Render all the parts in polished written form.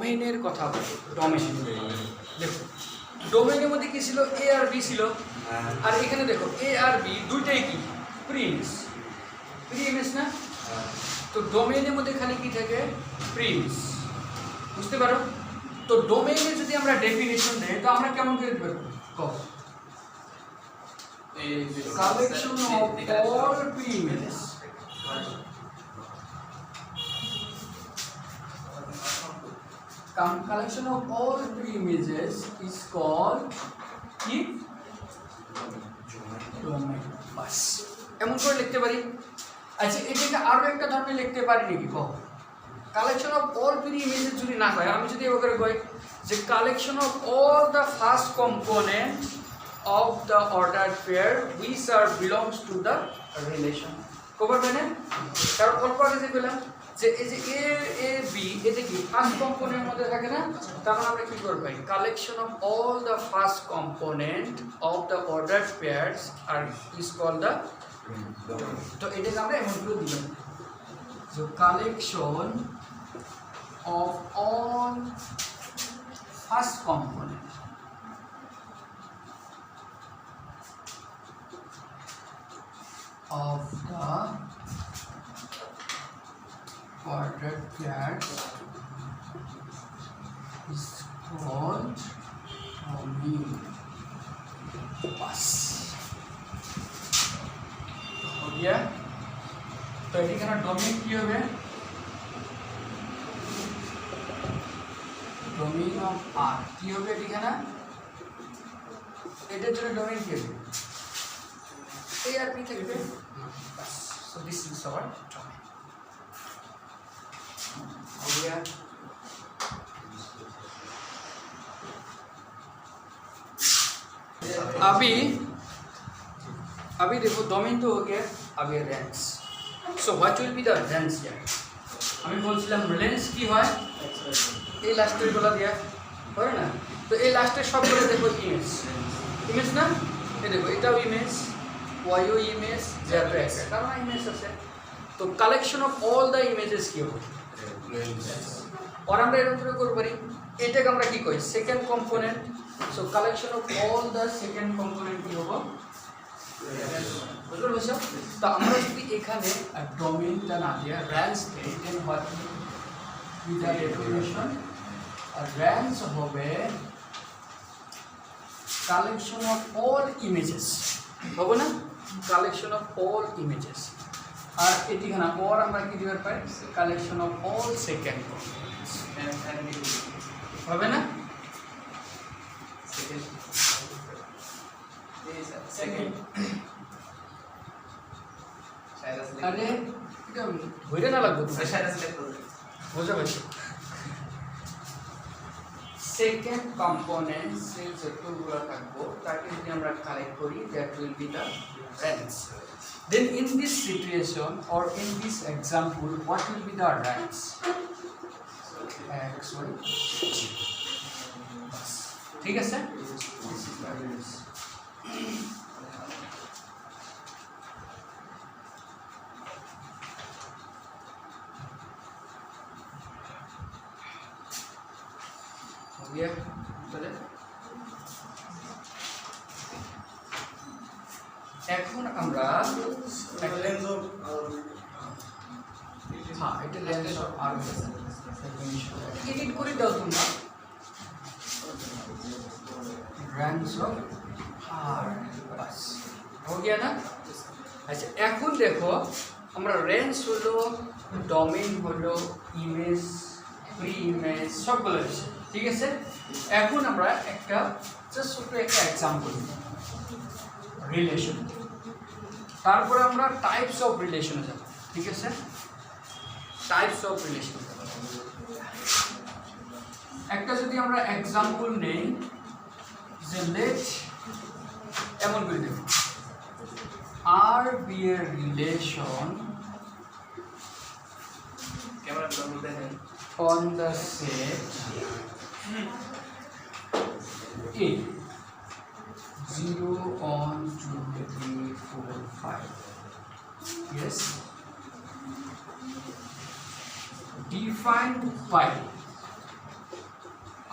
ডোমেইনের কথা বলি। ডোমেইন দেখো, ডোমেইনের মধ্যে কি ছিল? এ আর বি ছিল। আর এখানে দেখো এ আর বি দুইটাই কি প্রি ইমেজ না? তো ডোমেইনের মধ্যে খালি কি থাকে? Pre image. বুঝতে পারো? তো ডোমেইনে যদি আমরা ডেফিনেশন দেই তো আমরা কেমন করে বের করব? Collection of all pre images. Collection of all pre-images is called কি? ডোমেইন। বাস এমন করে লিখতে পারি। আচ্ছা এটাকে আরো একটা ধরনের লিখতে পারি নাকি? কও কালেকশন অফ অল pre-images যদি না হয়, আমি যদি এভাবে কই যে collection of all the first component of the ordered pair which are belongs to the relation। কবার মানে কারণ অল্প আগে যে বললাম যে এই যে এ বি এটা কি ফার্স্ট কম্পোনেন্টের মধ্যে থাকে না? তখন আমরা কি করব? Collection of all the first component of the ordered pairs R is called the. তো এটাকে আমরা এমন করে দিলাম যে collection of all first component of the ordered pairs is called domain। बस हो गया। तो এখানে ডোমেইন কি হবে? ডোমেইন অফ আর কি হবে এখানে? এটার জন্য ডোমেইন কি হবে? A আর B থাকবে। So this is our domain। हो गया। अभी देखो डोमेन तो हो गया, अभी range. So what will be the range here? আমি বলছিলাম রেঞ্জ কি হয়? এই লাস্টের গুলো দিয়া হয় না? তো এই লাস্টের সবগুলো দেখো ইমেজ না? এই দেখো এটাও ইমেজ, ওয়াইও ইমেজ, জেডও একটা, কারণ ইমেজ আছে। তো collection of all the images কি হবে? আর আমরা এরকম করে করতে পারি, এটাকে আমরা কি কই? Second component. So collection of all the second component কি হবে? বুঝতে পারছো? তো আমরা যদি এখানে ডোমেইনটা না দিয়ে রেঞ্জ দেই then what with the definition range হবে কালেকশন অফ অল ইমেজেস, হবে না? Collection of all images. আর এটিখানে পর আমরা কি দিবার পাই? কালেকশন অফ অল সেকেন্ড হবে না? আরে এটা ধরে না লাগবে বুঝা পাচ্ছি। সেকেন্ড কম্পোনেন্টস এর যতগুলো থাকবো তাকে যদি আমরা কালেক্ট করি that will be the range. Then in this situation or in this example, what will be the range? X, Y, Z. ठीक है सर? हो गया? चले? এখন আমরা লেন্স অফ হ্যাঁ এটা লেন্স অফ আর এডিট করে দাও তোমরা লেন্স অফ আর বাস हो गया না? আচ্ছা এখন দেখো আমরা রেঞ্জ হলো, ডোমেইন হলো, ইমেজ, প্রি ইমেজ সবগুলো আছে, ঠিক আছে? এখন আমরা একটা জাস্ট ছোট একটা এক্সাম্পল রিলেশন, তারপরে আমরা টাইপস অফ রিলেশনে যাব, ঠিক আছে? টাইপস অফ রিলেশন একটা যদি আমরা এক্সাম্পল নেই যে লেট এমন করে দেব আর বি এর relation on the set A 0 1 2 3 4 5 yes defined by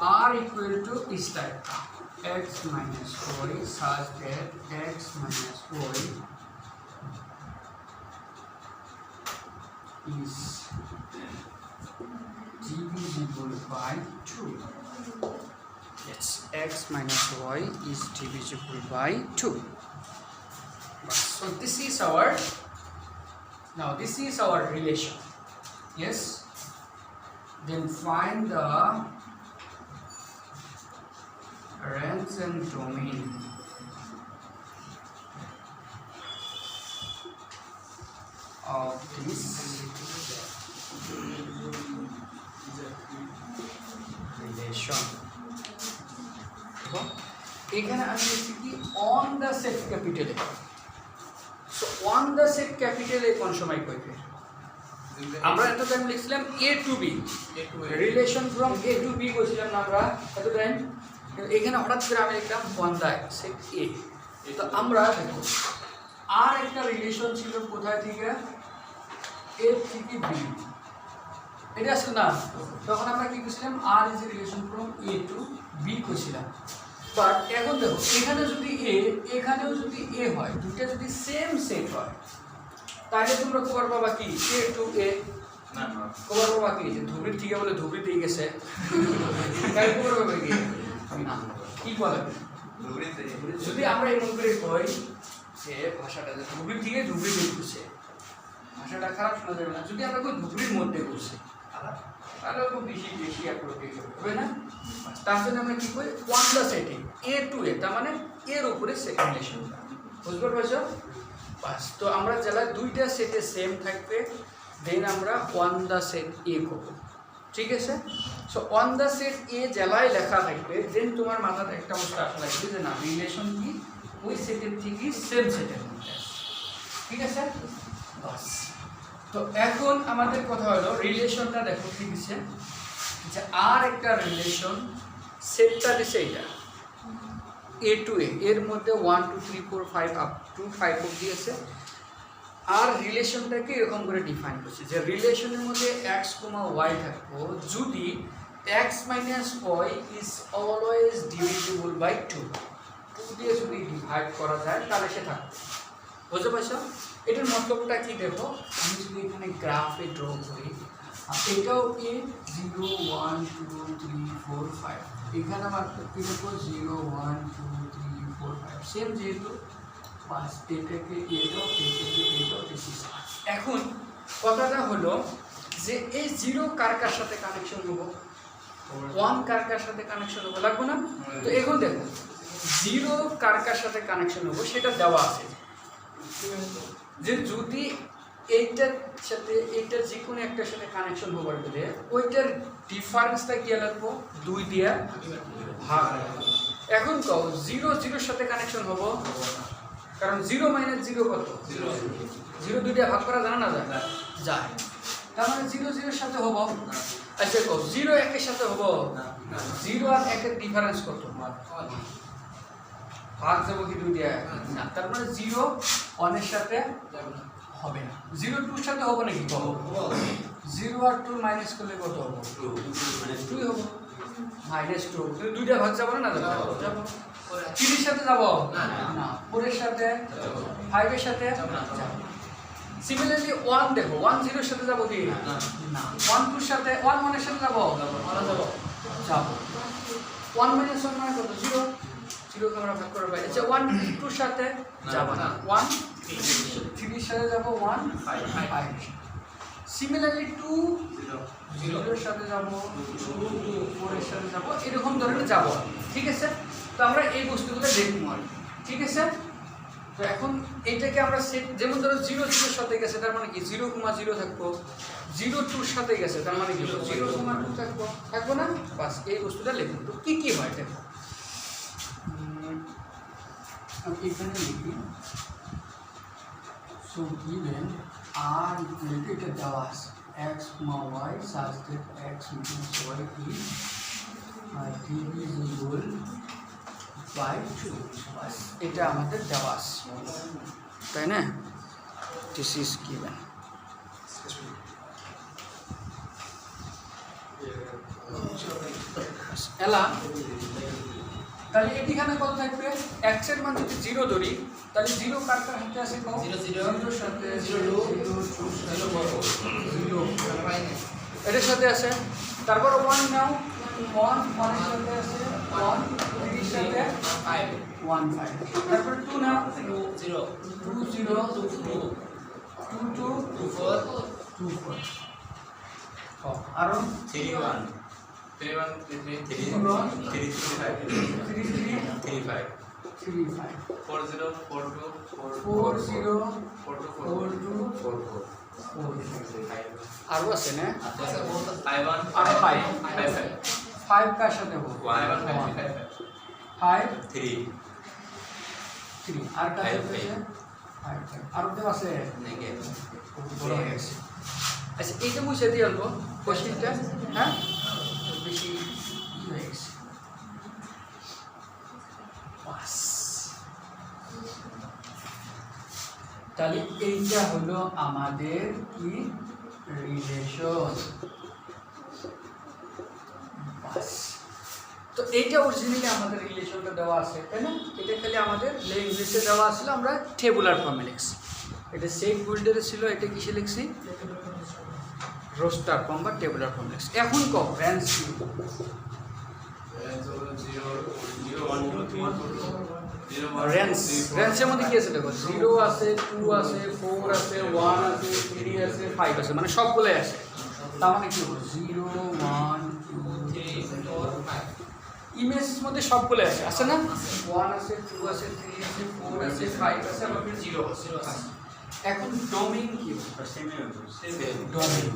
r equal to is type x minus y such that x minus y is divisible by 2. Yes, x minus y is divisible by 2. So this is our relation. Yes. Then find the range and domain of this relation. এখানে আমি লিখছি কি on the set ক্যাপিটালে। So on the set ক্যাপিটালে কোন সময় কইবে? আমরা এত টাইম লিখছিলাম a to b, relation from a to b কইছিলাম না আমরা এত টাইম। এখানে হঠাৎ করে আমি লিখলাম অন দ্য সেট a। তো আমরা দেখো আর একটা রিলেশন ছিল কোথায় থেকে? a থেকে b। এটা আসলে না, তখন আমরা কি কইছিলাম r is a relation from a to b কইছিলাম। বাট এখন দেখো এখানে যদি a, এখানেও যদি a হয়, দুটো যদি সেম সেট হয়, তাহলে তোমরা খবর পাবা কি a to a না খবর পাবা কি যে ধুবড়ি ঠিক বলে ধুবড়ি দিয়ে গেছে, তাই খবর পাবে কি না কি বলে ধুবড়িতে। যদি আমরা এমন করে কই যে ভাষাটা যে ধুবড়ি থেকে ধুবড়ি দিয়ে গেছে, ভাষাটা খারাপ শোনা যাবে না। যদি আমরা কই ধুবড়ির মধ্যে করছে, তাহলে খুব বেশি বেশি অ্যাপ্রোপ্রিয়েট হবে না। তার জন্য আমরা কি করি one the setting a to a, তার মানে এর উপরে সেকেন্ড রিলেশনটা, বুঝতে পারছো? বাস, তো আমরা যারা দুইটা সেটে সেম থাকবে দেন আমরা ওয়ান দ্য সেট এ করব, ঠিক আছে? সো ওয়ান দ্য সেট এ জেলায় লেখা থাকবে, দেন তোমার মাথাতে একটা অবস্থা আসা লাগবে যে না রিলেশন কি ওই সেটের ঠিকই সেম সেটের মধ্যে, ঠিক আছে? বাস, তো এখন আমাদের কথা হলো রিলেশনটা দেখো কি দিচ্ছে যে আর একটা রিলেশন সেটটা দিছে এটা a to a, এর মধ্যে 1 2 3 4 5 আপ টু 5 অবধি আছে। আর রিলেশনটাকে এরকম করে ডিফাইন করছে যে রিলেশনের মধ্যে x, y থাকবো যদি x minus y is always divisible by 2 দিয়ে যদি ডিভাইড করা যায় তাহলে সে থাকবে, বুঝতে পারছো? এটার মতলবটা কি দেখো, আমি যদি এখানে গ্রাফে ড্র করি, এটাও a 0 1 2 3 4 5, এখানে আমার কি দেখো 0 1 2 3 4 5 সেম যেহেতু পাঁচ, এটাকে এটাও এখন কথাটা হলো যে এই 0 কার কার সাথে কানেকশন হবো, 1 কার কার সাথে কানেকশন হবো, লাগবে না? তো এখন দেখো 0 কার কার সাথে কানেকশন হবো সেটা দেওয়া আছে যে যদি এইটার সাথে এইটার যে কোনো একটার সাথে কানেকশন হবার গেলে ওইটার ডিফারেন্সটা কি লাগবো 2 দিয়ে ভাগ। এখন কও 0 0 সাথে কানেকশন হবো, কারণ 0 মাইনাস 0 কত? 0 2 দিয়ে ভাগ করা জানা না যায়, তার মানে 0 0 সাথে হবো। আচ্ছা কও 0 1 এর সাথে হবো, 0 আর 1 এর ডিফারেন্স কত? ভাগ যাবো কি 2 দিয়ে না, তার মানে 0 1 এর সাথে হবে না, 0 2 এর সাথে হবে নাকি? কত? 0 আর 2 মাইনাস করলে কত হবে? 2 হবে, মাইনাস 2 দুইটা ভাগ যাবো না যাবো। 3 এর সাথে যাবো না, 4 এর সাথে 5 এর সাথে যাবো। সিমিলারলি 1 দেখো 1 0 এর সাথে যাবো কি না, 1 2 এর সাথে 1 1 এর সাথে যাবো যাবো। 1 মাইনাস 1 মানে কত? 0 0 কে আমরা ভাগ করে পাই। আচ্ছা 1 2 এর সাথে যাবো না, 1 3 এর সাথে যাবো 1 5। সিমিলারলি 2 0 এর সাথে যাবো, 2 4 এর সাথে যাবো, এরকম ধরনের যাবো, ঠিক আছে? তো আমরা এই বস্তুগুলো দেখবো, ঠিক আছে? তো এখন এইটাকে আমরা সেট, যেমন ধরো 0 0 এর সাথে গেছে তার মানে কি 0 0 থাকবো, 0 2 এর সাথে গেছে তার মানে কি 0 2 থাকবো না। বাস, এই বস্তুটা লিখুন। তো কি কি হয় দেখো, আমি এখানে লিখি সো গিভেন আর এটা দেওয়া আছে x, y such that x minus y is divisible by 2, বাস এটা আমাদের দেওয়া আছে, তাই না? This is given. এলা তাহলে এখানে কত থাকবে x এর মান যদি 0 ধরি তাহলে 0 কার কার হাতে আছে কও 0 এর সাথে 0 এর সাথে আছে তারপর 1 নাও 1 এর সাথে আছে 1 3 এর সাথে 5 1 5 তারপর 2 নাও 0 2 0 2 2 2 2 4 2 4 আরো 3 1 3 1 3 3 3 3 5 3 5 4 0 4 2 4 0 4 2 4 2 4 আরো আছে না আচ্ছা 5 1 আর 5 5 কার সাথে হবে 1 5 3 3 আর কার সাথে আছে 5 আর তো আছে নেগেটিভ বড় হয়ে গেছে আচ্ছা এইটা মুছে দিয়ে অল্প কোশ্চেনটা হ্যাঁ বেশি হয়ে গেছে বাস তাহলে এইটা হলো আমাদের কি রিলেশন বাস তো এইটা অরিজিনালি আমাদের রিলেশনটা দেওয়া আছে তাই না এটা খালি আমাদের ল্যাঙ্গুয়েজে দেওয়া ছিল আমরা টেবুলার ফর্মে লিখছি এটা সেট বিল্ডারে ছিল এটা কিসে লিখছি রোস্টার ফর্ম বা টেবুলার ফর্ম লিখছি এখন কও রেঞ্জ কি রেঞ্জের মধ্যে কি আছে দেখো 0 আছে 2 আছে 4 আছে 1 আছে 3 আছে 5 আছে মানে সবগুলোই আছে তার মানে কি হবে 0 1 2 3 4 5 ইমেজ মধ্যে সবগুলো আছে না 1 আছে 2 আছে 3 আছে 4 আছে 5 আছে আর ফির 0 আছে এখন ডোমেইন কি হবে সেম ডোমেইন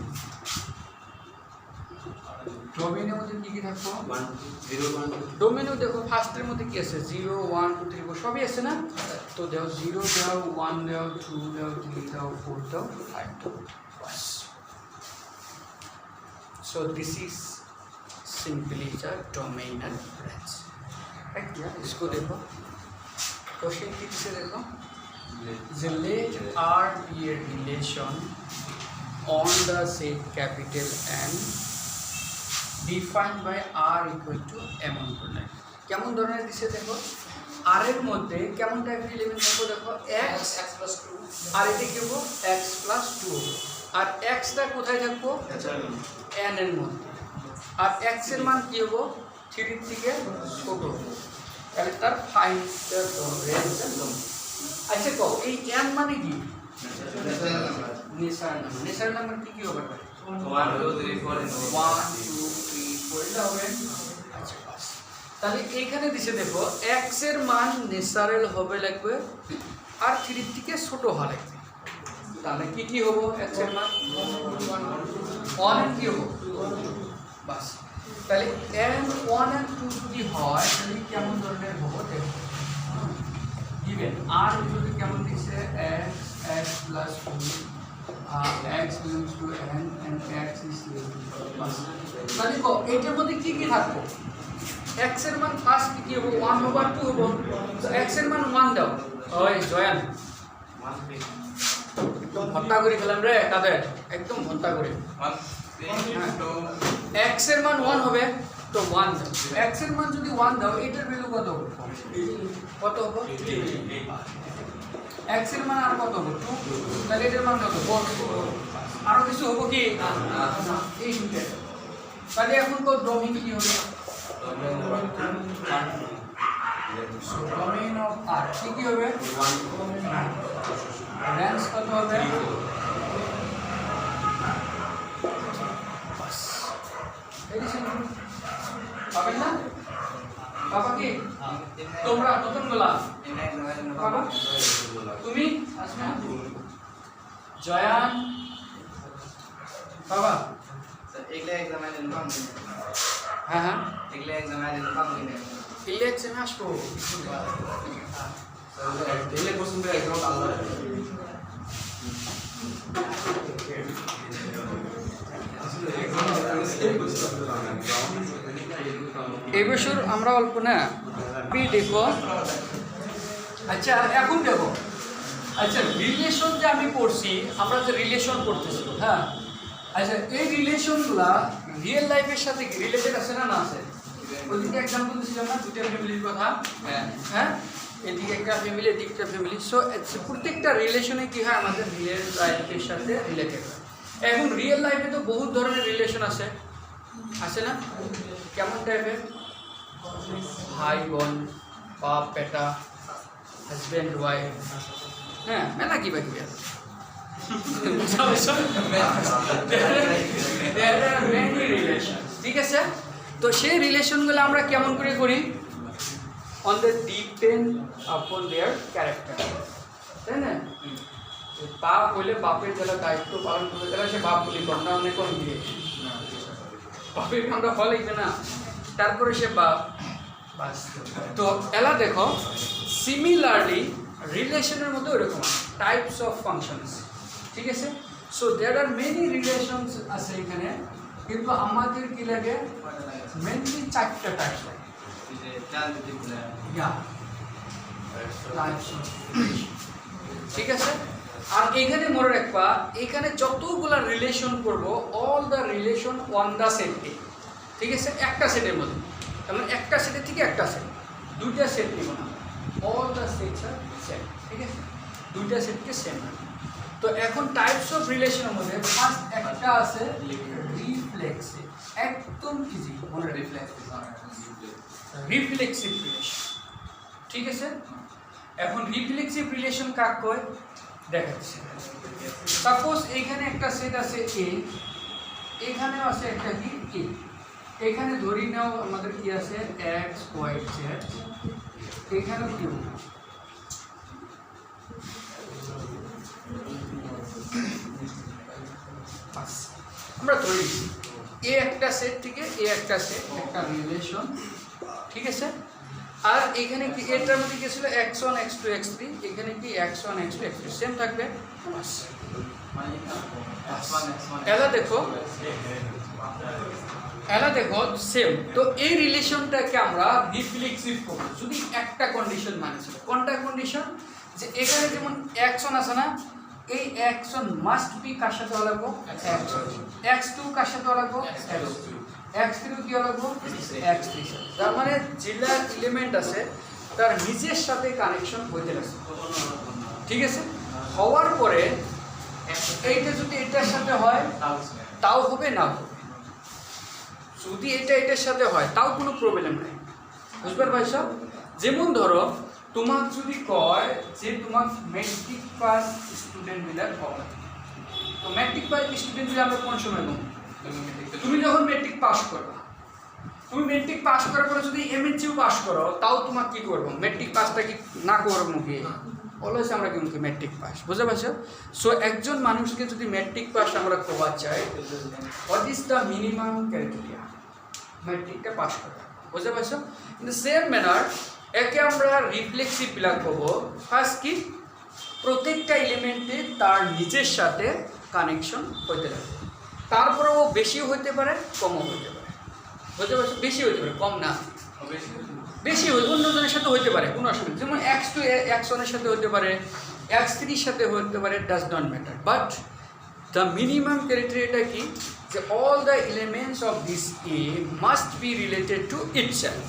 ডোমেইনের মধ্যে কি কি থাকবে 1 0 1 ডোমেইনও দেখো ফার্স্টের মধ্যে কি আছে 0 1 2 3 4 সবই আছে না তো দাও 0 দাও 1 দাও 2 দাও 3 দাও 4 দাও 5 দাও বাস so this is simply the domain and range right yeah इसको देखो क्वेश्चन की से देखो the let R be a relation on the set capital N defined by R equal to এমন ধরনের কেমন ধরনের দিছে দেখো R এর মধ্যে কেমন টাইপের এলিমেন্ট থাকবে দেখো x + 2 আর এটা কি হবে x + 2 আর x টা কোথায় থাকবে n এর মধ্যে আর x এর মান কি হবে 3 এর থেকে ছোট তাহলে তার ফাইন্ড দ্য রেঞ্জ আচ্ছা কও এই n মানে কি নেচার নাম্বার কি কি হবে 1 2 3 4 এটা হবে আচ্ছা বাস তাহলে এইখানে দিছে দেখো x এর মান ন্যাচারাল হবে লাগবে আর 3 এর থেকে ছোট হওয়া লাগবে তাহলে কি কি হবে x এর মান 1 কি হবে বাস তাহলে n 1 and 2 যদি হয় তাহলে কেমন ধরনের হবে দেখো given r যদি কেমন দিছে x + 2 x belongs to n and x is equal to তাহলে কো এটার মধ্যে কি কি থাকবে x এর মান ফার্স্ট কি হবে 1/2 হবে তো x এর মান 1 দাও ওই জয়ান 1 একদম ভত্তা করে খেলাম রে কাদের একদম ভত্তা করে 1 2 x এর মান 1 হবে তো 1 দাও x এর মান যদি 1 দাও এটার ভ্যালু কত হবে কত হবে x এর মান আর কত হবে 2 তাহলে এটার মান কত 4 আর কিছু হবে কি না এই দুটো তাহলে এখন তো ডোমেইন কি হবে ডোমেইন অফ r কি হবে 1 রেঞ্জ কত হবে বাস এডিশন পাবেন না বাবা কি তোমরা নতুন গোলা বাবা তুমি আসমা জয়ান বাবা এগুলা এক্সাম আইলে পাম না হ্যাঁ হ্যাঁ এগুলা এক্সাম আইলে পাম না এগুলা এক্সাম আসবো এগুলা কোশ্চেন পে একদম আলাদা এই বছর আমরা অল্প না দেখো আচ্ছা এখন দেখো আচ্ছা রিলেশন যে আমি পড়ছি আমরা যে রিলেশন পড়তেছি হ্যাঁ আচ্ছা এই রিলেশনগুলা রিয়েল লাইফের সাথে কি রিলেটেড আছে না না আছে ওইদিকে এক্সাম্পল দিছিলাম না দুইটা ফ্যামিলির কথা হ্যাঁ হ্যাঁ এদিকে একটা ফ্যামিলি এদিকে একটা ফ্যামিলি সো প্রত্যেকটা রিলেশনে কি হয় আমাদের রিয়েল লাইফের সাথে রিলেটেড হয় এখন রিয়েল লাইফে তো বহুত ধরনের রিলেশন আছে আছে না কেমন টাইপের ভাই বোন বাপ বেটা হাজব্যান্ড ওয়াইফ হ্যাঁ মেলা কিবা কিবি আছে ঠিক আছে তো সেই রিলেশনগুলো আমরা কেমন করে করি অন দ্য ডিপেন্ড আপন দেয়ার ক্যারেক্টার তাই না বাপ হইলে বাপের যারা দায়িত্ব পালন করবে তারা সে বাপ বলি কন্যা অনেক কম দিয়ে বাপের আমরা ফলে না তারপরে সে বাপ বাস তো এলা দেখো সিমিলারলি রিলেশনের মধ্যে ওরকম টাইপস অফ ফাংশনস ঠিক আছে so there are many relations আছে এখানে কিন্তু আমাদের কি লাগে মেনলি চারটা টাইপ লাগে ঠিক আছে আর এখানে মনে রাখবা এখানে যতগুলা রিলেশন করবো all the relation on the set ঠিক আছে একটা সেটের মধ্যে তার মানে একটা সেটের থেকে একটা সেট দুইটা সেট নিব না অল দ্য সেটস আর সেট ঠিক আছে দুইটা সেটকে সেম তো এখন টাইপস অফ রিলেশনের মধ্যে ফার্স্ট একটা আছে রিফ্লেক্সিভ একদম ইজি মনে রিফ্লেক্সিভ রিলেশন ঠিক আছে এখন রিফ্লেক্সিভ রিলেশন কাক কয় দেখাচ্ছি সাপোজ এইখানে একটা সেট আছে এ এখানেও আছে একটা কি এ এখানে ধরি নাও আমাদের কি আছে এক্স ওয়াই জেড এখানেও কি আমরা ধরি এ একটা সেট থেকে এ একটা সেট একটা রিলেশন ঠিক আছে আর এখানে কি এটার মধ্যে কি ছিল x1 x2 x3 এখানে কি x1 x2 x3 সেম থাকবে এলা দেখো সেম তো এই রিলেশনটাকে আমরা রিফ্লেক্সিভ করব যদি একটা কন্ডিশন মানে ছিল কোনটা কন্ডিশন যে এখানে যেমন x1 আছে না এই x1 মাস্ট বি কার সাথে হওয়া লাগবে x2 কার সাথে হওয়া লাগবে x3 কি হওয়া লাগবে x3 তার মানে যেটা এলিমেন্ট আছে তার নিজের সাথে কানেকশন হইতে লাগবে ঠিক আছে হওয়ার পরে এইটা যদি এটার সাথে হয় তাও হবে না হবে যদি এটা এটার সাথে হয় তাও কোনো প্রবলেম নাই বুঝতে পারছো যেমন ধরো তোমার যদি কয় যে তোমার মেট্রিক পাস স্টুডেন্ট মিলার হবে তো মেট্রিক পাস স্টুডেন্ট মিলে আমরা কোন সময় নেব তুমি যখন মেট্রিক পাস করবা তুমি মেট্রিক পাস করার পরে যদি এমএসসিও পাস করো তাও তোমার কি করবো মেট্রিক পাসটা কি না করবো মুখে অলওয়েজ আমরা কিন্তু মেট্রিক পাস বুঝতে পারছো সো একজন মানুষকে যদি মেট্রিক পাস আমরা করবার চাই what is the minimum criteria মেট্রিকটা পাস করা বুঝতে পারছো ইন দ্য সেম ম্যানার একে আমরা রিফ্লেক্সিভ বিলাক করবো ফার্স্ট কি প্রত্যেকটা এলিমেন্টে তার নিজের সাথে কানেকশন হতে লাগে তারপরে ও বেশিও হতে পারে কমও হতে পারে বুঝতে পারছো বেশি হতে পারে কম না বেশি অন্যজনের সাথে হতে পারে কোনো অসুবিধা যেমন x2 x1 সাথে হতে পারে x3 সাথে হতে পারে does not matter but the minimum ক্রাইটেরিয়াটা কি যে all the elements of this A must be related to itself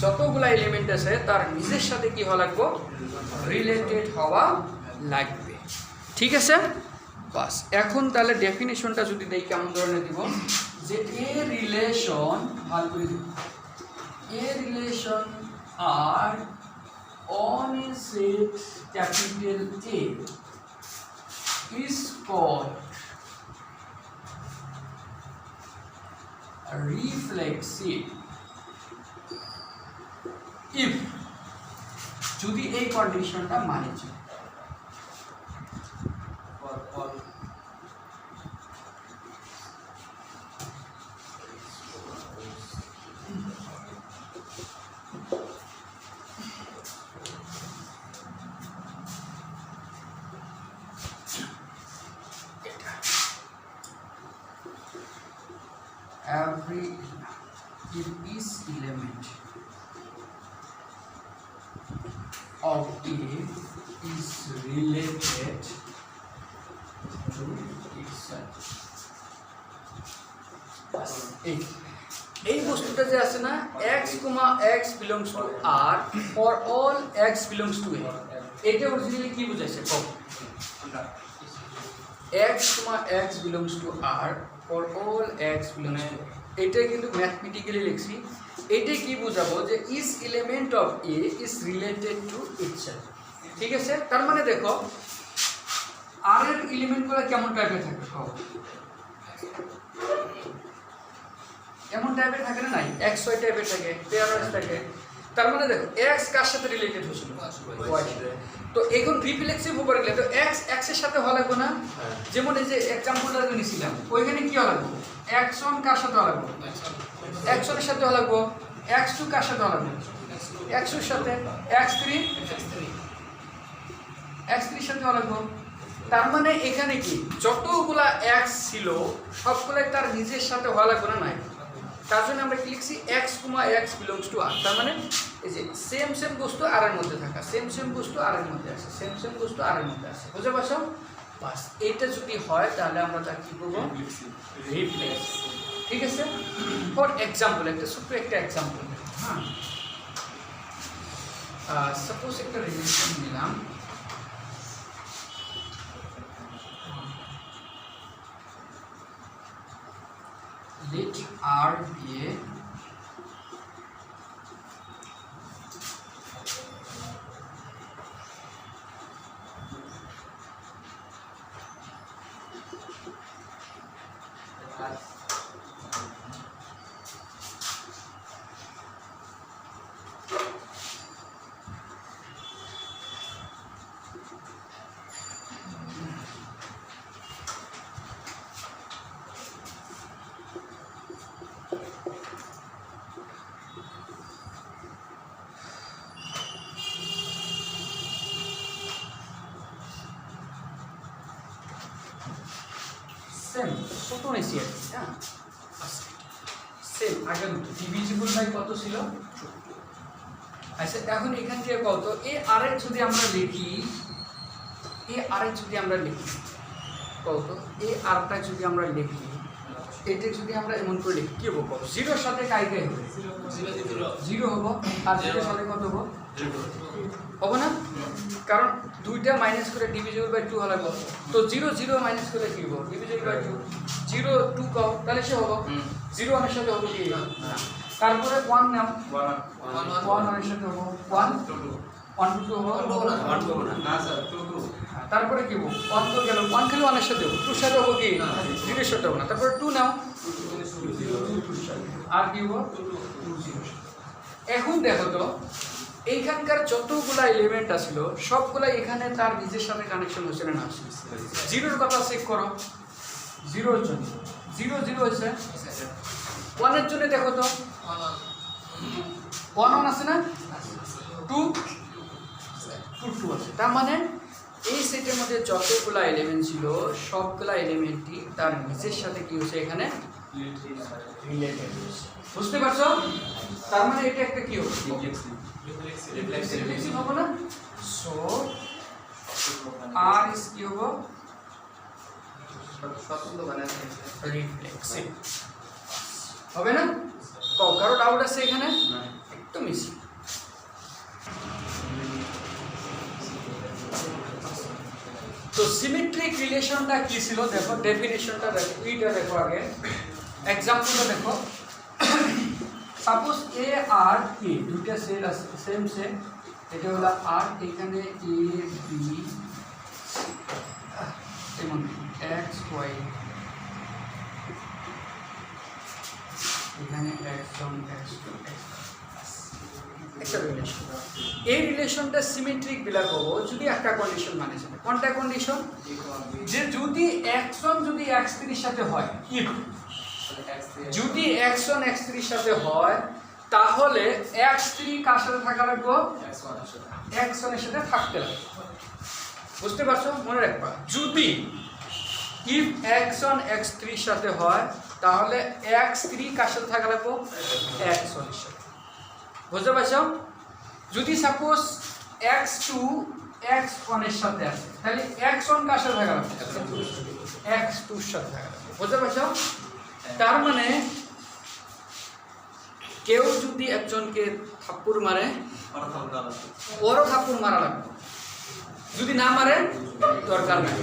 যতগুলো এলিমেন্ট আছে তার নিজের সাথে কি হওয়া লাগবে রিলেটেড হওয়া লাগবে ঠিক আছে বাস এখন তাহলে ডেফিনেশনটা যদি দেই কেমন ধরনের দিব যে এ রিলেশন ভালো করে দিব A relation are on a set capital A is called reflexive if যদি এই কন্ডিশনটা মানে যায় every this element of A is related to itself. এই বস্তুটা যে আছে না x, x belongs to r for all x belongs to a, এটা অরিজিনালি কি বোঝাইছে কও? x, x belongs to r for all x belongs to, এটা কিন্তু ম্যাথমেটিক্যালি লিখছি। এটা কি বোঝাবো যে is element of a is related to itself. ঠিক আছে, তার মানে দেখো r এর এলিমেন্টগুলো কেমন টাইপের থাকে কও? এমন টাইপের থাকে না, নাই x y টাইপের থাকে, পেয়ারওয়াইজ থাকে। তার মানে দেখো x কার সাথে রিলেটেড হচ্ছিল? y। তো এখন রিফ্লেক্সিভ উপরে গেলে তো x x এর সাথে হওয়া লাগবে না? যেমন এই যে এক্সাম্পলটা নিয়েছিলাম ওইখানে কি হওয়া লাগবে? x1 কার সাথে হওয়া লাগবে? x1 এর সাথে হওয়া লাগবে। x2 কার সাথে হওয়া লাগবে? x2 এর সাথে। x3 এর সাথে হওয়া লাগবে। তার মানে এখানে কি যতগুলা x ছিল সবগুলাই তার নিজের সাথে হওয়া লাগবে না? নাই। তার জন্য আমরা কি লিখছি x, x belongs to r। তার মানে এই যে সেম সেম বস্তু r এর মধ্যে থাকা, সেম সেম বস্তু r এর মধ্যে আছে, সেম সেম বস্তু r এর মধ্যে আছে। বুঝতে পারছো? বাস এইটা যদি হয় তাহলে আমরা তার কি করব? রিপ্লেস। ঠিক আছে, ফর এক্সাম্পল একটা ছোট্ট একটা এক্সাম্পল। হ্যাঁ, সাপোজ একটা রিলেশন নিলাম, let R be a same ছোট নিয়েছি আর কি। হ্যাঁ, সেম আগের মতো ডিভিজিবল বাই কত ছিল? আচ্ছা, এখন এখান থেকে কত এ আর এর যদি আমরা লিখি, এ আর এর যদি আমরা লিখি কত এ আরটা যদি আমরা লিখি, এটা যদি আমরা এমন করে লিখি কি হবো? জিরোর সাথে কাই কাই হবে? জিরো হবো। আর জিরোর সাথে কত হবো? হবো না? কারণ দুইটা মাইনাস করে ডিভিজিবল বাই 2 হলো। তো 0 0 মাইনাস করে কি হবো? Divisible by 2। 0 2 কও তাহলে সে হবো 0 1 এর সাথে হবো কি? তারপরে 1 নাও, 1 1 এর সাথে হবো 1 1 2 হবো 1 2 না স্যার 2 2। তারপরে কি হবো? 1 তো গেল, 1 খেলে 1 এর সাথে হবো, 2 সাথে হবো কি? 0 এর সাথে হবো না। তারপরে 2 নাও, 2 সাথে আর কি হবো? 2 0। এখন দেখো তো এইখানকার যতগুলা এলিমেন্ট আছিল সবগুলা এখানে তার নিজের সাথে কানেকশন হচ্ছে না? জিরোর কথা চেক করো, জিরোর জন্য 0 0 হয়েছে। 1 এর জন্য দেখো তো 1 1 আছে না? 2 2 2 আছে। তার মানে এই সেটের মধ্যে যতগুলা এলিমেন্ট ছিল সবগুলা এলিমেন্টই তার নিজের সাথে কি হচ্ছে এখানে রিলেটেড। বুঝতে পারছো? তার মানে এটা একটা কি হবে? রিফ্লেক্সিভ হবে না? সো আর ইজ কি হবে? রিফ্লেক্সিভ হবে না? কারো ডাউট আছে এখানে? একদম ইজি। তো সিমেট্রিক রিলেশনটা কি ছিল দেখো, ডেফিনিশনটা দেখো, এইটা দেখো আগে, এক্সাম্পলটা দেখো। সাপোজ এ আর এ দুইটা সেল আছে, সেম সেল, এটা হলো আর, এখানে এ বি যেমন এক্স ওয়াই, এখানে X one X two X একটা রিলেশন। এই রিলেশনটা সিমেট্রিক বিলা হবো যদি একটা কন্ডিশন মানে যাবে। কোনটা কন্ডিশন? যে যদি x1 যদি x3 এর সাথে হয়, যদি x1 x3 এর সাথে হয় তাহলে x3 কার সাথে থাকা লাগবে? x1 এর সাথে থাকতে লাগবে। বুঝতে পারছো? মনে রাখবা, যদি if x1 x3 এর সাথে হয় তাহলে x3 কার সাথে থাকা লাগবে? x1 এর সাথে। বুঝতে পারছো? যদি সাপোজ x2 x1 এর সাথে আছে তাহলে x1 কার সাথে থাকা লাগবে? x2 এর সাথে থাকা লাগবে। বুঝতে পারছো? তার মানে কেউ যদি একজনকে থাপ্পড় মারে ওরও থাপ্পড় মারা লাগবে, যদি না মারে দরকার নাই।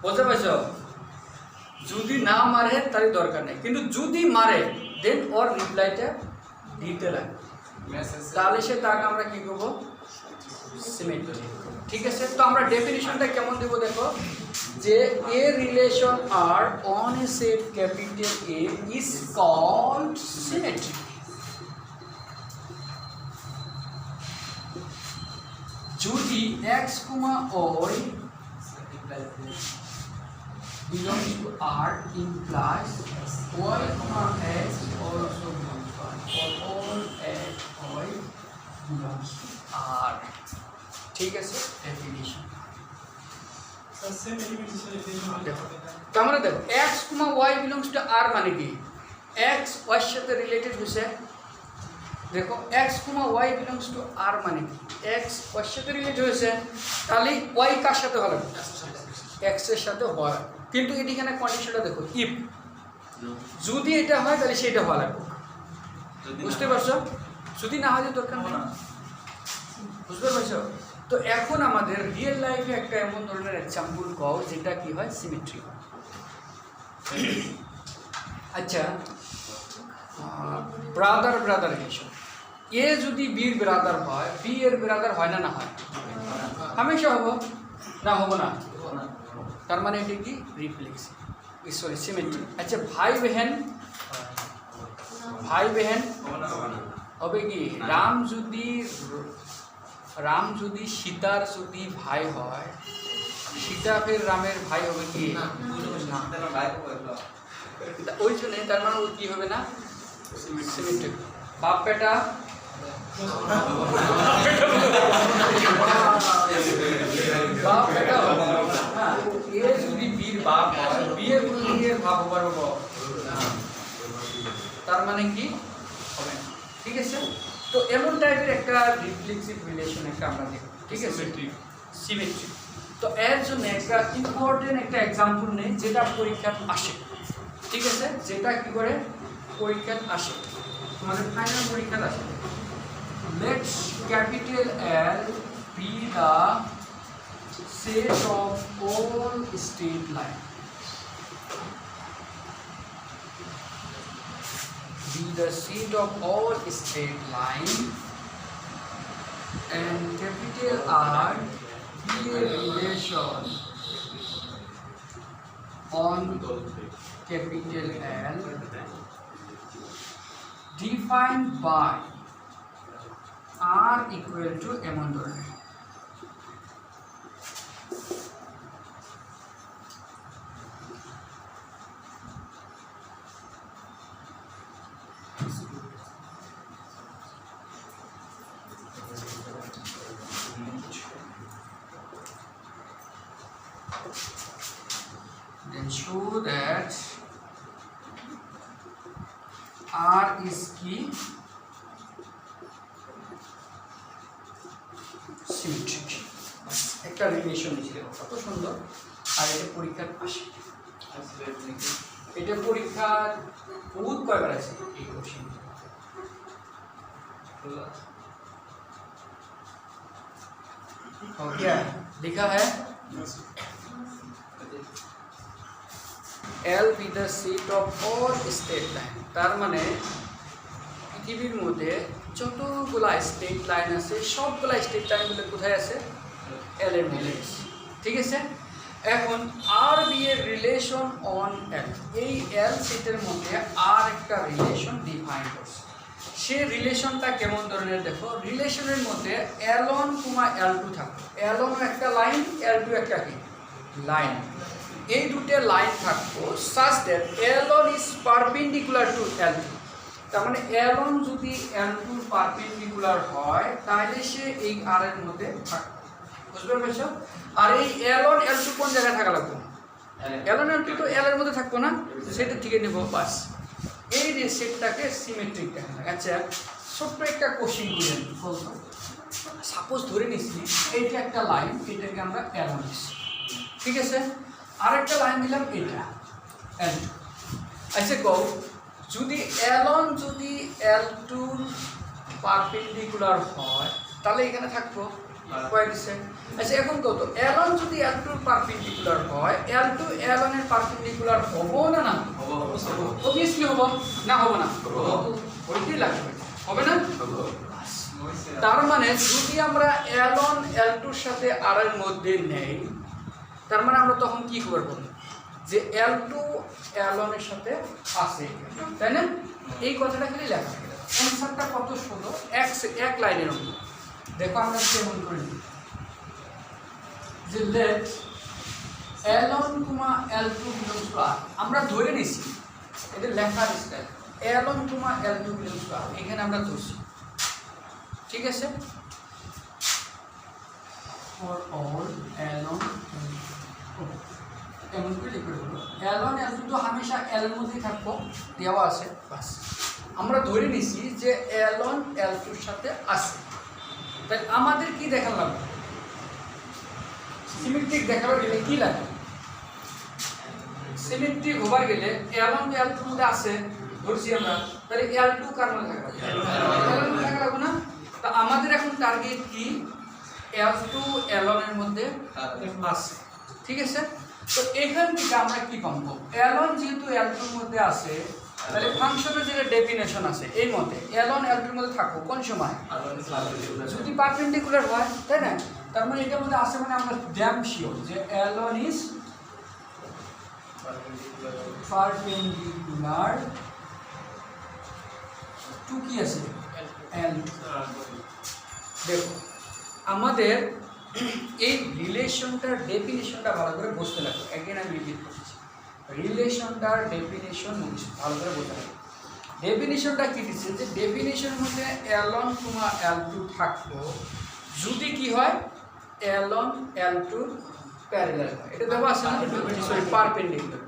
বুঝতে পারছ? যদি না মারে তাহলে দরকার নেই, কিন্তু যদি মারে দেন ওর রিপ্লাইটা দিতে লাগবে, তাহলে সে তাকে আমরা কি করবো? সিমেট্রি। ঠিক আছে, তো আমরা ডেফিনিশনটা কেমন দেবো দেখো, যে a relation R on a set capital A is called symmetry. যদি x, y belongs to R implies y, x also belongs to R, or all x, y belongs to R. ঠিক আছে, ডেফিনিশন। তার মানে দেখো x, y belongs to R মানে কি? x y এর সাথে রিলেটেড হয়েছে। দেখো x, y belongs to R মানে কি? x y এর সাথে রিলেটেড হয়েছে, তাহলে y কার সাথে হলো? x এর সাথে হয়। কিন্তু এখানে কন্ডিশনটা দেখো, ইফ যদি এটা হয় তাহলে সেটা হওয়া লাগবে। বুঝতে পারছো? যদি না হয় দরকার নেই। বুঝতে পারছো? তো এখন আমাদের রিয়েল লাইফে একটা এমন ধরনের এক্সাম্পল কও যেটা কি হয়? সিমেট্রি। আচ্ছা, ব্রাদার ব্রাদার রিলেশন, এ যদি বির ব্রাদার হয়, বি এর ব্রাদার হয় না? না হয়, হামেশা হবো না? হবো না? তার মানে এটা কি? Reflexive, sorry symmetry. আচ্ছা, ভাই বেহেন, ভাই বেহেন হবে কি? রাম যদি সীতার যদি ভাই হয়, সীতা ফের রামের ভাই হবে কি? ওই জন্য তার মানে ওই কি হবে না? সিমেট্রিক। বাপ বেটা, বাপ বেটা, হ্যাঁ, এ যদি বীর বাপ হয়, বিয়ের বিয়ের ভাব হবার হবো, তার মানে কি হবে না। ঠিক আছে, তো এমন টাইপের একটা রিফ্লেক্সিভ রিলেশন একটা আমরা দেখব। ঠিক আছে, সিমেট্রি। তো এর জন্য একটা ইম্পর্টেন্ট একটা এক্সাম্পল নেই যেটা পরীক্ষায় আসে। ঠিক আছে, যেটা কি করে পরীক্ষায় আসে, তোমাদের ফাইনাল পরীক্ষায় আসে। Let's capital L be the set of all straight line. Be the set of all straight line, and capital R be a relation on capital L defined by R equal to এমন ধরনের। Then show that R is key symmetric. একটা relation দিয়েছিল, কত সুন্দর। আর এটা পরীক্ষার আসে, এটা পরীক্ষার বহুত কয়বার আছে এই কোশ্চেন। क्या लिखा है? L be the seat of all straight line। তার মানে পৃথিবীর মধ্যে যতগুলা স্ট্রেট লাইন আছে সবগুলা স্ট্রেট লাইনগুলো কোথায় আছে? এল এর মধ্যে। ঠিক আছে, এখন আর বি এর রিলেশন অন এল, এই এল সেটের মধ্যে আর একটা রিলেশন ডিফাইন করছে। সে রিলেশনটা কেমন ধরনের দেখো, রিলেশনের মধ্যে L1, L2 থাকবে। L1 একটা লাইন, L2 একটা কি লাইন, এই দুটো লাইন থাকবো such that L1 is perpendicular to L2। তার মানে L1 যদি L2 পারপেন্ডিকুলার হয় তাহলে সে এই আর এর মধ্যে থাকবে। বুঝতে পেরেছো? আর এই L1 L2 কোন জায়গায় থাকা লাগবে? L1 L2 তো L এর মধ্যে থাকবো না, সেটা থেকে নেব বাস। এই যে সেটটাকে সিমেট্রিক দেখা লাগে। আচ্ছা, ছোট্ট একটা কোশ্চেন করেন, সাপোজ ধরে নিচ্ছি এইটা একটা লাইন, এটাকে আমরা L1 দিচ্ছি। ঠিক আছে, আরেকটা লাইন দিলাম এটা L2। আচ্ছা কও, যদি L1 যদি L2 পারপেন্ডিকুলার হয় তাহলে এখানে থাকবো কয় দিছে। আচ্ছা এখন কত L1 যদি L2 পারপেন্ডিকুলার হয় L2 L1 এর পারপেন্ডিকুলার হবো না না অবভিয়াসলি হবো না হবো না ওইটাই লাগবে হবে না। তার মানে যদি আমরা L1 L2 এর সাথে আর এর মধ্যে নেই তার মানে আমরা তখন কি করব যে L2 L1 এর সাথে আছে তাই না। এই কথাটা খালি লেখা অ্যানসারটা কত সুন্দর এক লাইনের মধ্যে দেখো আমরা কেমন করে নিই যে late L1, L2 belongs to R আমরা ধরে নিছি এটা লেখার style L1, L2 belongs to R এখানে আমরা ধরছি ঠিক আছে। for all L1 এমন করে লিখে দেবো L1 L2 তো হামেশা L এর মধ্যেই থাকবো দেওয়া আছে বাস আমরা ধরে নিছি যে L1 L2 এর সাথে আছে তাই আমাদের কি দেখা লাগবে সিমেট্রিক দেখাবার গেলে কি লাগে সিমেট্রিক হবার গেলে L1 L2 এর মধ্যে আছে ধরছি আমরা তাহলে L2 কার মধ্যে থাকবে L1 থাকা লাগবে না। তা আমাদের এখন টার্গেট কি L2 L1 এর মধ্যে আছে ঠিক আছে। তো এখান থেকে আমরা কি পাবো L1 যেহেতু L2 এর মধ্যে আছে তাহলে ফাংশনের যে ডেফিনেশন আছে এই মতে L1 L2 এর মধ্যে থাকবো কোন সময় যদি পারপেন্ডিকুলার হয় তাই না। তার মানে এটার মধ্যে আছে মানে আমরা ড্যাম শিওর যে L1 ইজ পারপেন্ডিকুলার টু কি আছে L2। দেখো আমাদের এই রিলেশনটার ডেফিনেশনটা ভালো করে বুঝতে লাগবে এগেন আমি রিপিট করছি রিলেশনটার ডেফিনেশন ভালো করে বোঝা লাগবে। ডেফিনেশনটা কি দিচ্ছে যে ডেফিনেশনের মধ্যে L1, L2 থাকলো যদি কি হয় L1 L2 প্যারালাল হয় এটা দেওয়া আছে না সরি পারপেন্ডিকুলার।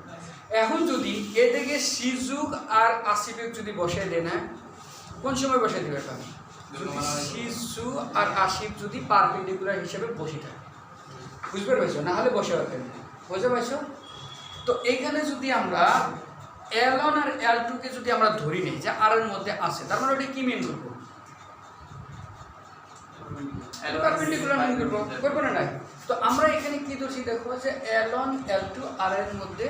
এখন যদি এটাকে সিজুক আর আসিফেক যদি বসাই দেয় না কোন সময় বসাই দেবে এটা সিজু আর আসিফ যদি পারপেন্ডিকুলার হিসেবে বসে থাকে বুঝতে পারছো না হলে বসে রাখবেন বুঝতে পারছো। তো এইখানে যদি আমরা L1 আর L2 কে যদি আমরা ধরি নিই যে আর এর মধ্যে আছে তার মানে ওটা কি মিন করবো পারপেন্ডিকুলার মিন করবো করবো না নাই। তো আমরা এখানে কি ধরছি দেখো যে L1 L2 আর এর মধ্যে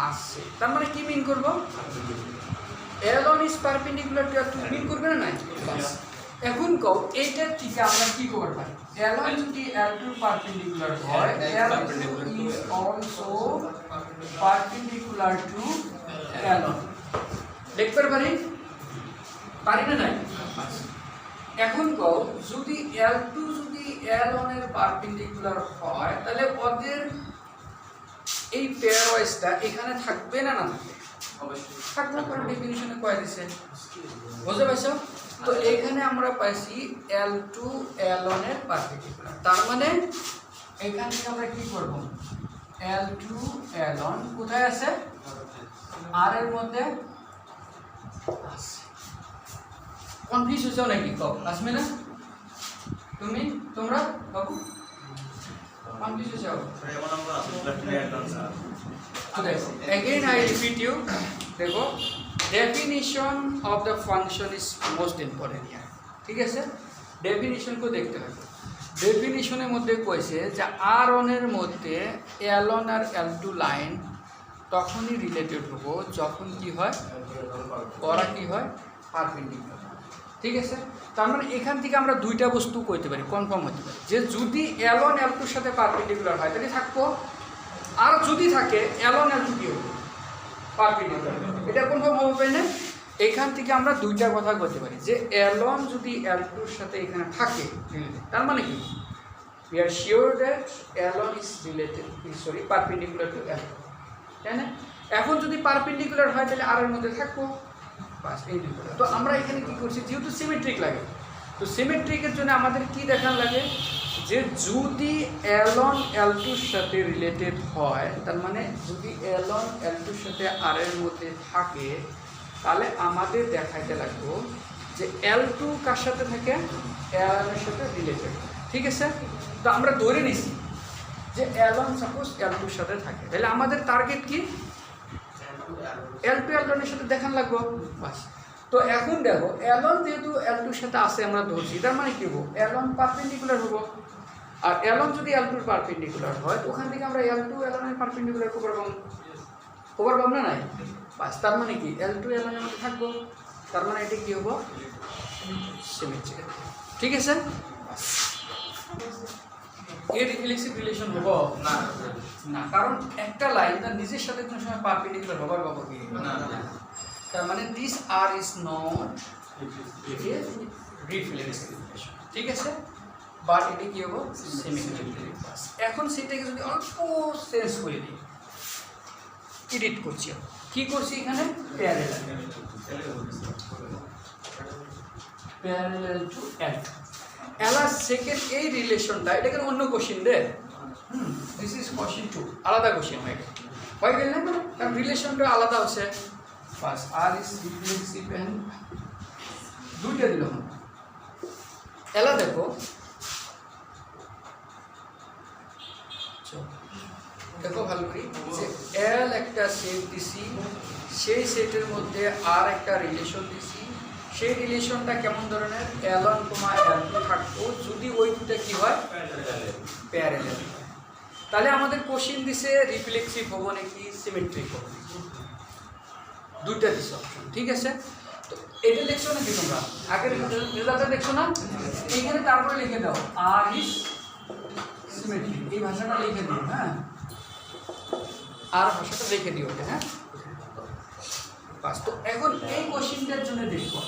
আছে তার মানে কি মিন করবো L1 is perpendicular to L2 মিন করবে না নাই। এখন কও এইটার থেকে আমরা কি করতে পারি L1 যদি L2 পারপেন্ডিকুলার হয় L2 is also perpendicular to L1 লিখতে পারি না নাই। এখন কও যদি L2 যদি L1 এর পারপেন্ডিকুলার হয় তাহলে ওদের এই পেয়ার ওয়াইজটা এখানে থাকবে না না থাকবে অবশ্যই থাকবে কারণ ডেফিনিশনে কয় দিছে বুঝতে পারছো। তো এখানে আমরা পাইছি L2 L1 এর পারপেন্ডিকুলার তার মানে এখান থেকে আমরা কি করব L2 L1 কোথায় আছে আর এর মধ্যে আছে। কনফিউজ হচ্ছো নাকি কও আসবে না তোমরা বাবু confuse হচ্ছো again I repeat you देखो definition of the function is most important here ঠিক আছে। ডেফিনিশন কো দেখতে হবে ডেফিনিশনের মধ্যে কইছে যে R1 এর মধ্যে L1 আর L2 লাইন তখনই রিলেটেড হবো যখন কি হয় ওরা কি হয় পারপেন্ডিকুলার ঠিক আছে। তার মানে এখান থেকে আমরা দুইটা বস্তু কইতে পারি কনফার্ম হতে পারি যে যদি L1 L2 এর সাথে পারপেন্ডিকুলার হয় তাহলে থাকবো আর যদি থাকে L1 L2 কি হবে পারপেন্ডিকুলার এটা কনফার্ম হবে না। এখান থেকে আমরা দুইটা কথা বলতে পারি যে L1 যদি L2 এর সাথে এখানে থাকে তার মানে কি we are sure that L1 is related perpendicular to L2 তাই না। এখন যদি পারপেন্ডিকুলার হয় তাহলে আর এর মধ্যে থাকবো বাস এই দুটো। তো আমরা এখানে কি করছি যেহেতু সিমেট্রিক লাগে তো সিমেট্রিকের জন্য আমাদের কি দেখার লাগে যে যদি L1 L2 এর সাথে রিলেটেড হয় তার মানে যদি L1 L2 এর সাথে আর এর মধ্যে থাকে তাহলে আমাদের দেখাইতে লাগবে যে L2 কার সাথে থাকে L1 এর সাথে রিলেটেড ঠিক আছে। তো আমরা ধরে নিছি যে L1 সাপোজ L2 এর সাথে থাকে তাহলে আমাদের টার্গেট কি L2 L1 এর সাথে দেখান লাগবো বাস। তো এখন দেখো L1 যেহেতু L2 এর সাথে আছে আমরা ধরছি, তার মানে কি হবো L1 পারপেন্ডিকুলার হবো, আর L1 যদি L2 এর পারপেন্ডিকুলার হয় তো ওখান থেকে আমরা L2 L1 এর পারপেন্ডিকুলার কভার পাবো না নাই বাস। তার মানে কি L2 L1 এর মধ্যে থাকবো, তার মানে এটা কি হবো সিমেট্রিক্যাল। ঠিক আছে, এর রিফ্লেক্সিভ রিলেশন হবো না না, কারণ একটা লাইন তার নিজের সাথে কোনো সময় পারপেন্ডিকুলার হবার পাবো কি না তার মানে this R is not reflexive relation. ঠিক আছে, বাট এটা কি হবো সিমেট্রিক্যাল। এখন সেটাকে যদি অল্প চেঞ্জ করে দিই, এডিট করছি, কি করছি এখানে প্যারালাল টু L2 এলার সেকেন্ড এই রিলেশনটা, এটাকে অন্য কোশ্চেন দে, দিস ইজ কোশ্চেন 2, আলাদা কোশ্চেন হয়ে গেল না, কারণ রিলেশনটা আলাদা হচ্ছে বাস। আর ইজ রিফ্লেক্সিভ এন্ড দুইটা দিল এলা দেখো, দেখো ভালো করি যে L একটা সেট দিছি, সেই সেটের মধ্যে আর একটা রিলেশন দিছি, সেই রিলেশনটা কেমন ধরনের L1, L2 থাকতো যদি ওই দুটা কি হয় প্যারালাল। তাহলে আমাদের কোশ্চেন দিছে রিফ্লেক্সিভ হবো নাকি সিমেট্রিক হবো, দুইটা দিছে অপশন। ঠিক আছে, তো এটা লিখছো নাকি তোমরা আগের রেজাল্টটা দেখছো না, এইখানে তারপরে লিখে দাও আর ইজ সিমেট্রিক, এই ভাষাটা লিখে দিও। হ্যাঁ, আর ভাষাটা লিখে দিও এটা। হ্যাঁ বাস, তো এখন এই কোশ্চেনটার জন্য দেখবো,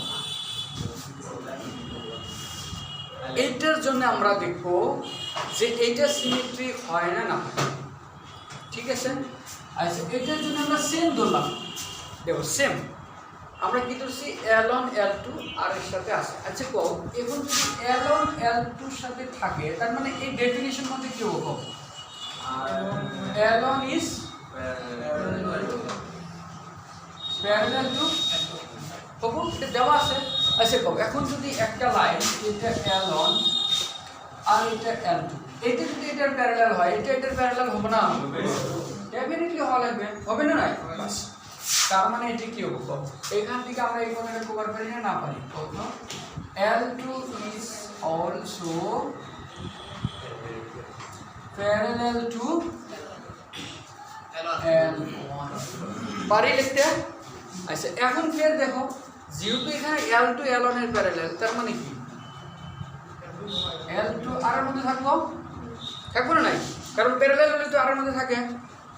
এইটার জন্য আমরা দেখবো যে এইটা সিমেট্রি হয় না না। ঠিক আছে, আচ্ছা এটার জন্য আমরা সেম ধরলাম, দেখো সেম আমরা কি ধরছি L1 L2 আর এর সাথে আছে। আচ্ছা কও এখন যদি L1 L2 এর সাথে থাকে তার মানে এই ডেফিনিশন মধ্যে কি হবে L1 is প্যারালাল টু হবো, এটা দেওয়া আছে। আচ্ছা কও এখন যদি একটা লাইন এটা L1 আর এটা L2, এটা যদি এটার প্যারালাল হয় এটা এটার প্যারালাল হবে না, ডেফিনেটলি হওয়া লাগবে, হবে না না বাস। তার মানে এটা কি হবে এখান থেকে আমরা এই কোণটা কভার পারি না পারি, L2 is also parallel to L1 পারি লিখতে। আচ্ছা এখন ফের দেখো যেহেতু এখানে L2 L1 এর প্যারালাল, তার মানে কি L2 আর এর মধ্যে থাকবো না নাই, কারণ প্যারালাল হলে তো আর এর মধ্যে থাকে,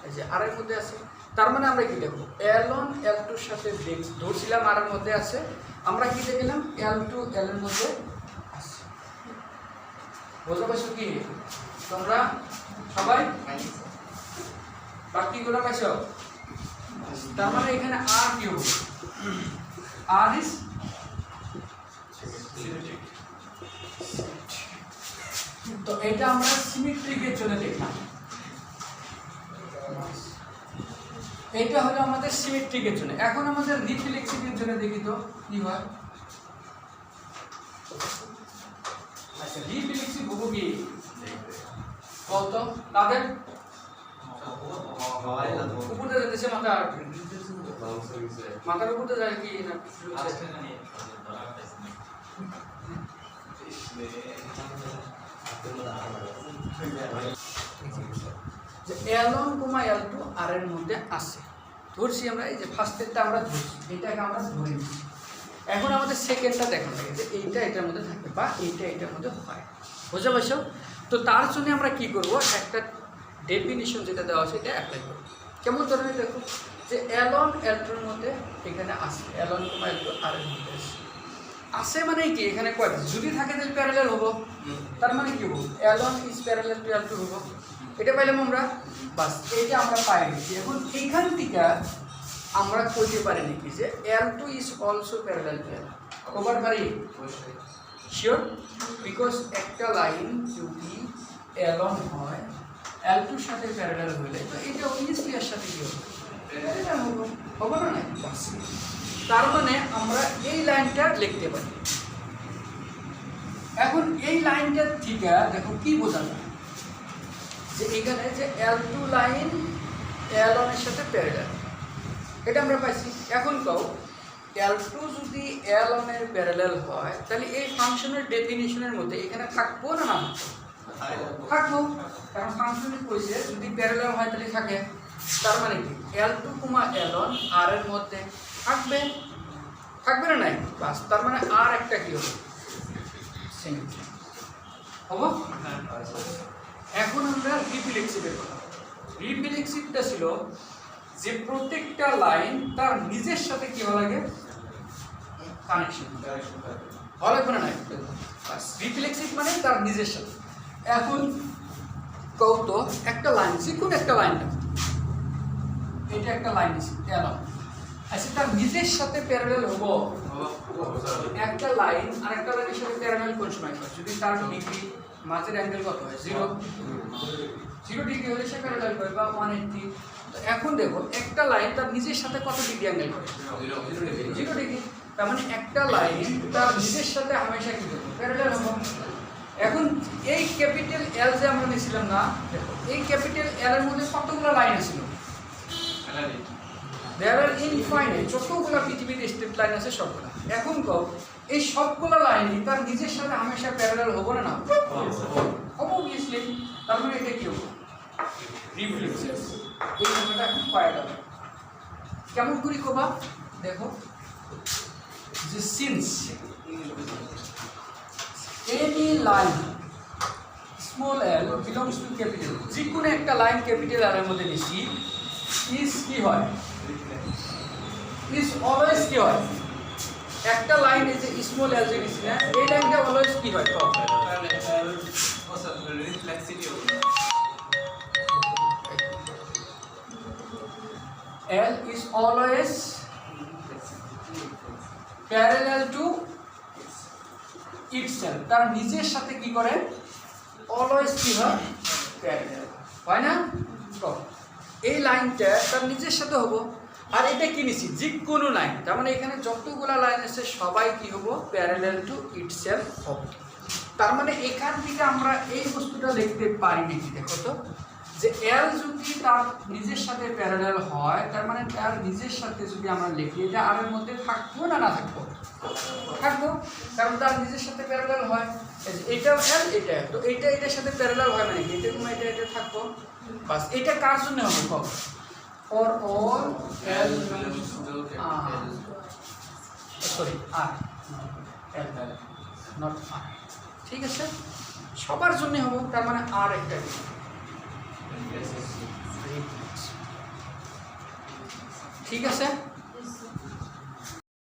এই যে আর এর মধ্যে আছে। তার মানে আমরা কি দেখবো L1 L2 এর সাথে ধরছিলাম আর এর মধ্যে আছে, আমরা কি দেখলাম L2 L এর মধ্যে আছে। বুঝতে পারছো কি তোমরা সবাই, বাকিগুলো পাইছো? তার মানে এখানে আর কি হবে আর ইজ সিমেট্রিক। তো এটা আমরা সিমেট্রিকের জন্য দেখলাম, এটা হলো আমাদের সিমেট্রিকের জন্য। এখন আমাদের রিফ্লেক্সিভের জন্য দেখি তো কি হয়। আচ্ছা রিফ্লেক্সিভ হবো কি বলতো, তাদের উপরে যেতেছে মাথার উপরে যায় কি না L1, L2 আর এর মধ্যে আছে ধরছি আমরা, এই যে ফার্স্টেরটা আমরা ধরছি, এটাকে আমরা ধরে নিচ্ছি। এখন আমাদের সেকেন্ডটা দেখা লাগে যে এইটা এটার মধ্যে থাকে বা এইটা এটার মধ্যে হয়, বুঝতে পারছো? তো তার জন্য আমরা কি করব, একটা ডেফিনিশন যেটা দেওয়া আছে এটা অ্যাপ্লাই করব। কেমন ধরনের দেখো যে L1 L2 এর মধ্যে এখানে আছে, L1, L2 আর এর মধ্যে আছে মানে কি এখানে কয়টা যদি থাকে তাহলে প্যারালাল হবো, তার মানে কি হবো L1 is parallel to L2 হবো, এটা পাইলাম আমরা বাস, এইটা আমরা পাই গেছি। এখন এইখান থেকে আমরা কইতে পারি নাকি যে L2 is also parallel to L2, কবার পারি শিওর, বিকজ একটা লাইন যদি L1 হয় L2 এর সাথে প্যারালাল হইলে তো এটা অবভিয়াসলি এর সাথে কি হবে প্যারালাল হবে না না বাস। তার মানে আমরা এই লাইনটা লিখতে পারি। এখন এই লাইনটা থেকে দেখো কি বোঝা যায় যে এখানে যে L2 লাইন L1 এর সাথে প্যারালাল, এটা আমরা পাইছি। এখন কও L2 যদি L1 এর প্যারালাল হয় তাহলে এই ফাংশনের ডেফিনিশনের মধ্যে এখানে থাকবো না না থাকবো, কারণ ফাংশনে কইছে যদি প্যারালাল হয় তাহলে থাকে। তার মানে কি L2, L1 আর এর মধ্যে থাকবে, থাকবে না নাই? বাস, তার মানে আর একটা কি হবে সিমেট্রি হবো। এখন আমরা রিফ্লেক্সিভের কথা। রিফ্লেক্সিভটা ছিল যে প্রত্যেকটা লাইন তার নিজের সাথে কি হওয়া লাগে, কানেকশন হওয়া লাগবে না নাই? বাস, রিফ্লেক্সিভ মানে তার নিজের সাথে। এখন কত একটা লাইন, যে কোনো একটা লাইন, এটা একটা লাইন এলাম, আচ্ছা তার নিজের সাথে প্যারালাল হবো একটা লাইন আর একটা লাইনের সাথে প্যারালাল কোন সময় হয়? যদি তার ডিগ্রি মাঝের অ্যাঙ্গেল কত হয়, 0 ডিগ্রি হলে সে প্যারালাল হয় বা 180। তো এখন দেখো একটা লাইন তার নিজের সাথে কত ডিগ্রি অ্যাঙ্গেল করে? 0 ডিগ্রি। তার মানে একটা লাইন তার নিজের সাথে হামেশা কি করবে, প্যারালাল হবে। এখন এই ক্যাপিটাল এল যে আমরা নিয়েছিলাম না, দেখো এই ক্যাপিটাল এল এর মধ্যে কতগুলো লাইন ছিল? দেয়ার আর ইনফাইনাইট, যতগুলো পৃথিবীতে স্ট্রেট লাইন আছে সবগুলো। এখন কও এই সবগুলো লাইনই তার নিজের সাথে হামেশা প্যারালাল হবে না? অবভিয়াসলি। তার মানে এটা কি হবে, রিফ্লেক্সিভ। এই কথাটা এখন পাওয়া যাবে কেমন করে কবা, দেখো যে since any line small l belongs to capital, যে কোনো একটা লাইন ক্যাপিটাল l এর মধ্যে নিছি, is কি হয়, is always কি হয়, একটা লাইন এই যে স্মল l যে নিছি না, এই লাইনটা অলওয়েজ কি হয়, তো l is always parallel to itself, তার নিজের সাথে কি করে, অলওয়েজ কি হয়, প্যারালাল হয় না? তো এই লাইনটা তার নিজের সাথে হবো। আর এটা কি নিছি, যে কোনো লাইন, তার মানে এখানে যতগুলো লাইন আছে সবাই কি হবো, প্যারালাল টু ইটসেলফ হবে। তার মানে এখান থেকে আমরা এই বস্তুটা দেখতে পারি নাকি, দেখো তো যে এল যদি তার নিজের সাথে প্যারালাল হয় তার মানে তার নিজের সাথে যদি আমরা লিখি এটা আর এর মধ্যে থাকবো না না থাকবো, থাকবো, কারণ তার নিজের সাথে প্যারালাল হয়। এটাও এল, এটা তো এইটা এটার সাথে প্যারালাল হয় মানে এটা কোনো এটা এটা থাকবো। বাস, এটা কার জন্য হবে, come for all L sorry R L not R, ঠিক আছে, সবার জন্য হবে। তার মানে আর একটা ঠিক আছে।